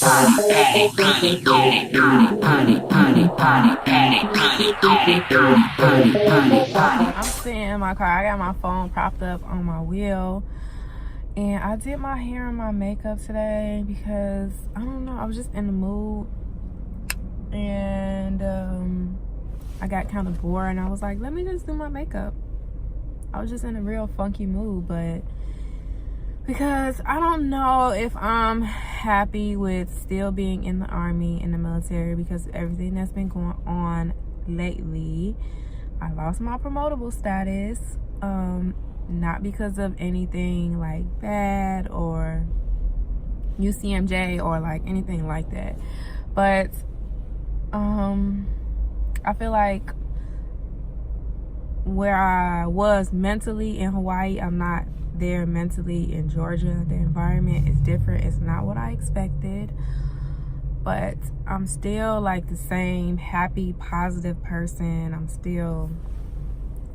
I'm sitting in my car. I got my phone propped up on my wheel. And I did my hair and my makeup today because, I don't know, I was just in the mood. And I got kind of bored and I was like, let me just do my makeup. I was just in a real funky mood, but because I don't know if I'm happy with still being in the Army, in the military, because of everything that's been going on lately. I lost my promotable status, not because of anything like bad or UCMJ or like anything like that, but I feel like where I was mentally in Hawaii, I'm not there mentally in Georgia. The environment is different. It's not what I expected, but I'm still like the same happy, positive person. I'm still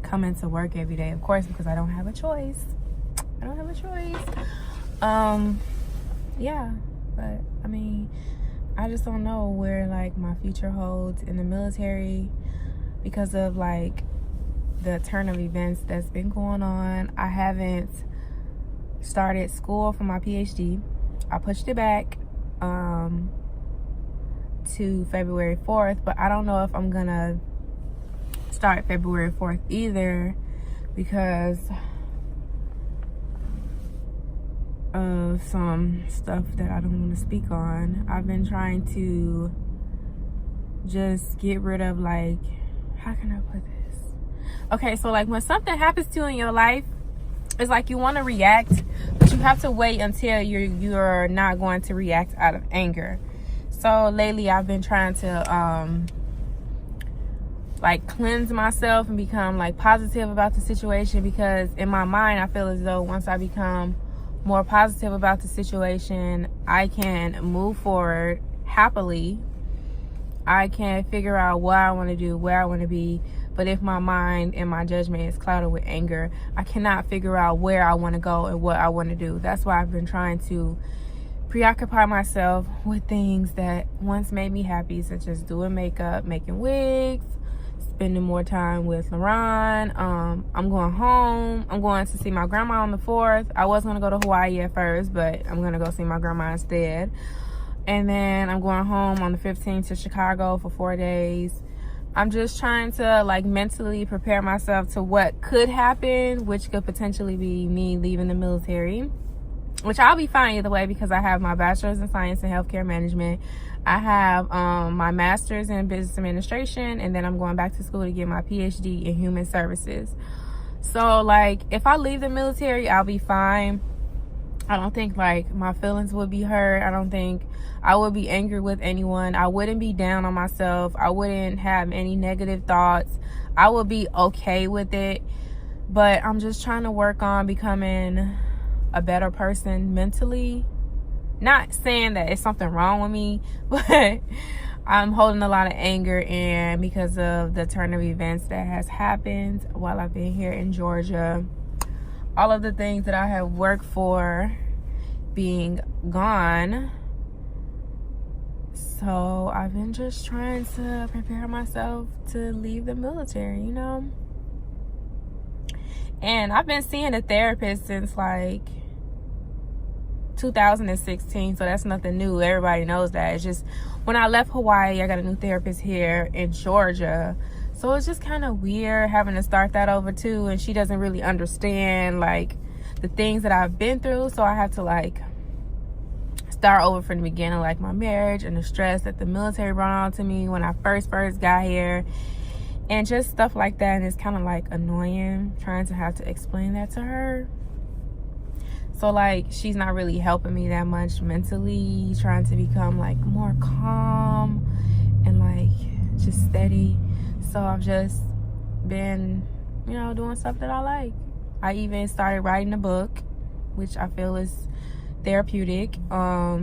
coming to work every day, of course, because I don't have a choice. Yeah, but I mean, I just don't know where like my future holds in the military because of like the turn of events that's been going on. I haven't started school for my PhD. I pushed it back to February 4th, but I don't know if I'm gonna start February 4th either because of some stuff that I don't want to speak on. I've been trying to just get rid of, like, how can I put this? Okay, so like when something happens to you in your life, it's like you want to react, but you have to wait until you're not going to react out of anger. So lately I've been trying to like cleanse myself and become like positive about the situation, because in my mind I feel as though once I become more positive about the situation, I can move forward happily. I can figure out what I want to do, where I want to be. But if my mind and my judgment is clouded with anger, I cannot figure out where I want to go and what I want to do. That's why I've been trying to preoccupy myself with things that once made me happy, such as doing makeup, making wigs, spending more time with Lauren. I'm going home. I'm going to see my grandma on the 4th. I was going to go to Hawaii at first, but I'm going to go see my grandma instead. And then I'm going home on the 15th to Chicago for 4 days. I'm just trying to like mentally prepare myself to what could happen, which could potentially be me leaving the military, which I'll be fine either way because I have my bachelor's in science and healthcare management. I have my master's in business administration, and then I'm going back to school to get my PhD in human services. So like if I leave the military, I'll be fine. I don't think like my feelings would be hurt. I don't think I would be angry with anyone. I wouldn't be down on myself. I wouldn't have any negative thoughts. I would be okay with it. But I'm just trying to work on becoming a better person mentally. Not saying that it's something wrong with me, but I'm holding a lot of anger in because of the turn of events that has happened while I've been here in Georgia. All of the things that I have worked for being gone. So I've been just trying to prepare myself to leave the military, you know? And I've been seeing a therapist since like 2016, so that's nothing new. Everybody knows that. It's just when I left Hawaii, I got a new therapist here in Georgia. So it's just kind of weird having to start that over too, and she doesn't really understand like the things that I've been through, so I have to like start over from the beginning, like my marriage and the stress that the military brought on to me when I first got here, and just stuff like that. And it's kind of like annoying trying to have to explain that to her. So like she's not really helping me that much mentally, trying to become like more calm and like just steady. So I've just been, you know, doing stuff that I like. I even started writing a book, which I feel is therapeutic. I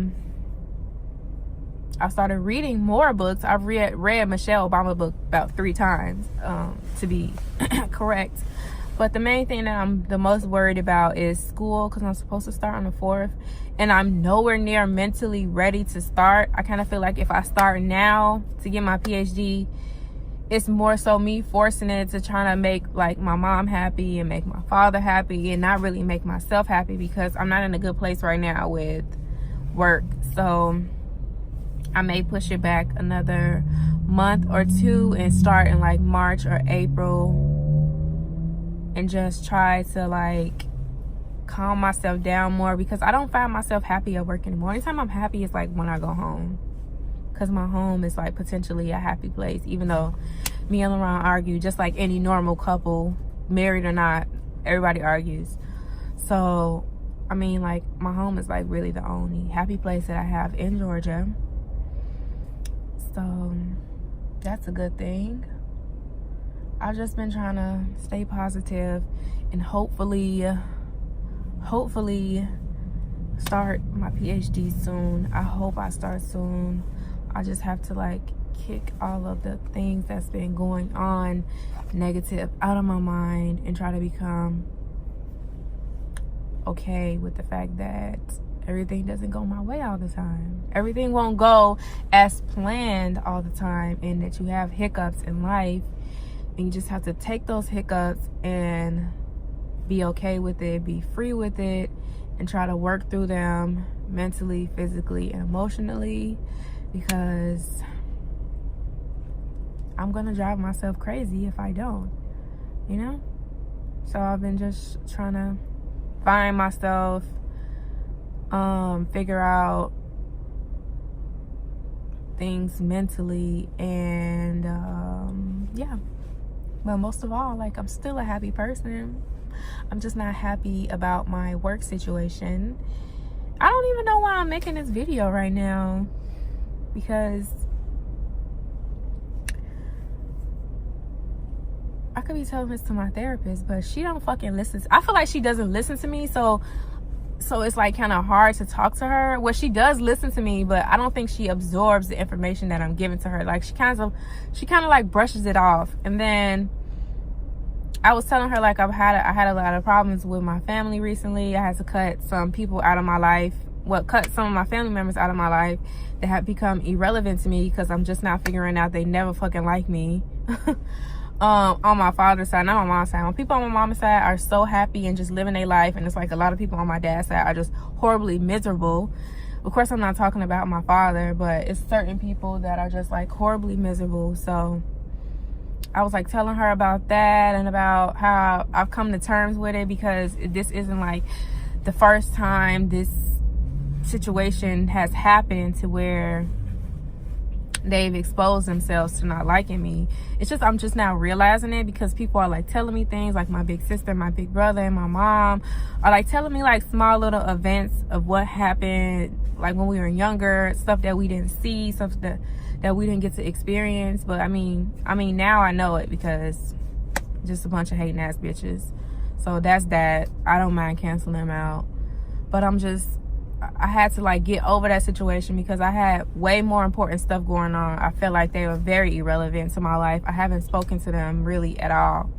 started reading more books. I've read Michelle Obama book about 3 times, to be correct. But the main thing that I'm the most worried about is school, because I'm supposed to start on the 4th, and I'm nowhere near mentally ready to start. I kind of feel like if I start now to get my PhD, it's more so me forcing it to try to make like my mom happy and make my father happy, and not really make myself happy, because I'm not in a good place right now with work. So I may push it back another month or two and start in like March or April, and just try to like calm myself down more, because I don't find myself happy at work anymore. Anytime I'm happy is like when I go home, because my home is like potentially a happy place, even though me and LaRon argue just like any normal couple, married or not, everybody argues. So I mean, like, my home is like really the only happy place that I have in Georgia, so that's a good thing. I've just been trying to stay positive and hopefully start my PhD soon. I hope I start soon. I just have to like kick all of the things that's been going on negative out of my mind and try to become okay with the fact that everything doesn't go my way all the time. Everything won't go as planned all the time, and that you have hiccups in life. And you just have to take those hiccups and be okay with it, be free with it, and try to work through them mentally, physically, and emotionally, because I'm gonna drive myself crazy if I don't, you know? So I've been just trying to find myself, figure out things mentally, and yeah. But most of all, like, I'm still a happy person. I'm just not happy about my work situation. I don't even know why I'm making this video right now, because I could be telling this to my therapist, but she don't fucking listen. I feel like she doesn't listen to me, so it's like kind of hard to talk to her. Well, she does listen to me, but I don't think she absorbs the information that I'm giving to her. Like, she kind of like brushes it off. And then I was telling her, like, I had a lot of problems with my family recently. I had to cut some people out of my life. Cut some of my family members out of my life that have become irrelevant to me, because I'm just now figuring out they never fucking like me. On my father's side, not my mom's side. When people on my mom's side are so happy and just living their life, and it's like a lot of people on my dad's side are just horribly miserable. Of course, I'm not talking about my father, but it's certain people that are just like horribly miserable. So I was like telling her about that, and about how I've come to terms with it, because this isn't like the first time this situation has happened to where they've exposed themselves to not liking me. It's just, I'm just now realizing it, because people are like telling me things, like my big sister, my big brother, and my mom are like telling me like small little events of what happened, like when we were younger, stuff that we didn't see, stuff that we didn't get to experience. But I mean now I know it, because just a bunch of hating ass bitches. So that's that. I don't mind canceling them out, but I had to like get over that situation, because I had way more important stuff going on. I felt like they were very irrelevant to my life. I haven't spoken to them really at all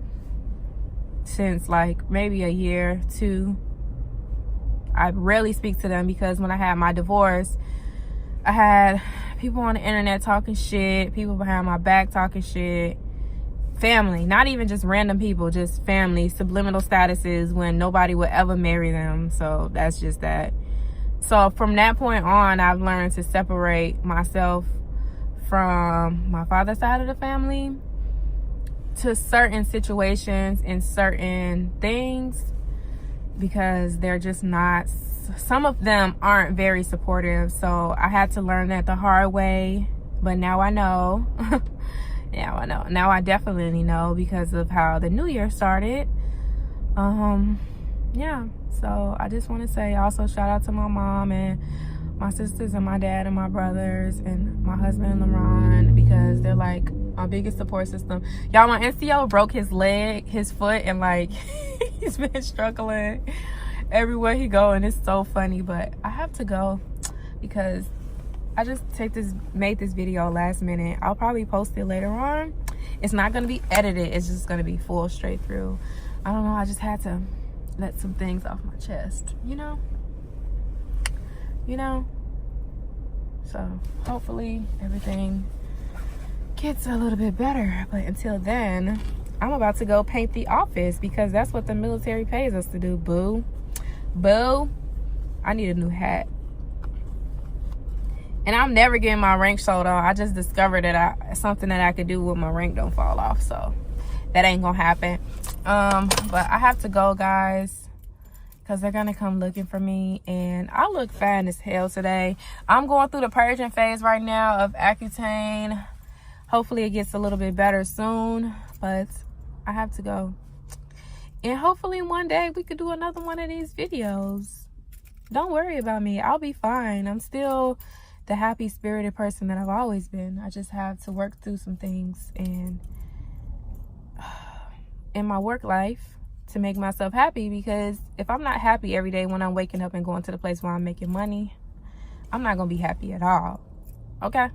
since like maybe a year, 2. I rarely speak to them, because when I had my divorce, I had people on the internet talking shit, people behind my back talking shit, family, not even just random people, just family, subliminal statuses when nobody would ever marry them. So that's just that. So from that point on, I've learned to separate myself from my father's side of the family to certain situations and certain things, because they're just not, some of them aren't very supportive. So I had to learn that the hard way, but now I know. Now I definitely know, because of how the new year started. Yeah, so I just want to say also shout out to my mom and my sisters and my dad and my brothers and my husband LaRon, because they're like my biggest support system. Y'all, my NCO broke his foot, and like he's been struggling everywhere he go, and it's so funny. But I have to go, because I just made this video last minute. I'll probably post it later on. It's not gonna be edited, it's just gonna be full straight through. I don't know, I just had to let some things off my chest, you know? So hopefully everything gets a little bit better. But until then, I'm about to go paint the office because that's what the military pays us to do, boo. Boo. I need a new hat. And I'm never getting my rank sold on. I just discovered that something that I could do with my rank don't fall off. So that ain't gonna happen. But I have to go, guys, because they're gonna come looking for me. And I look fine as hell today. I'm going through the purging phase right now of Accutane. Hopefully it gets a little bit better soon. But I have to go. And hopefully one day we could do another one of these videos. Don't worry about me. I'll be fine. I'm still the happy spirited person that I've always been. I just have to work through some things and in my work life to make myself happy, because if I'm not happy every day when I'm waking up and going to the place where I'm making money, I'm not gonna be happy at all. Okay?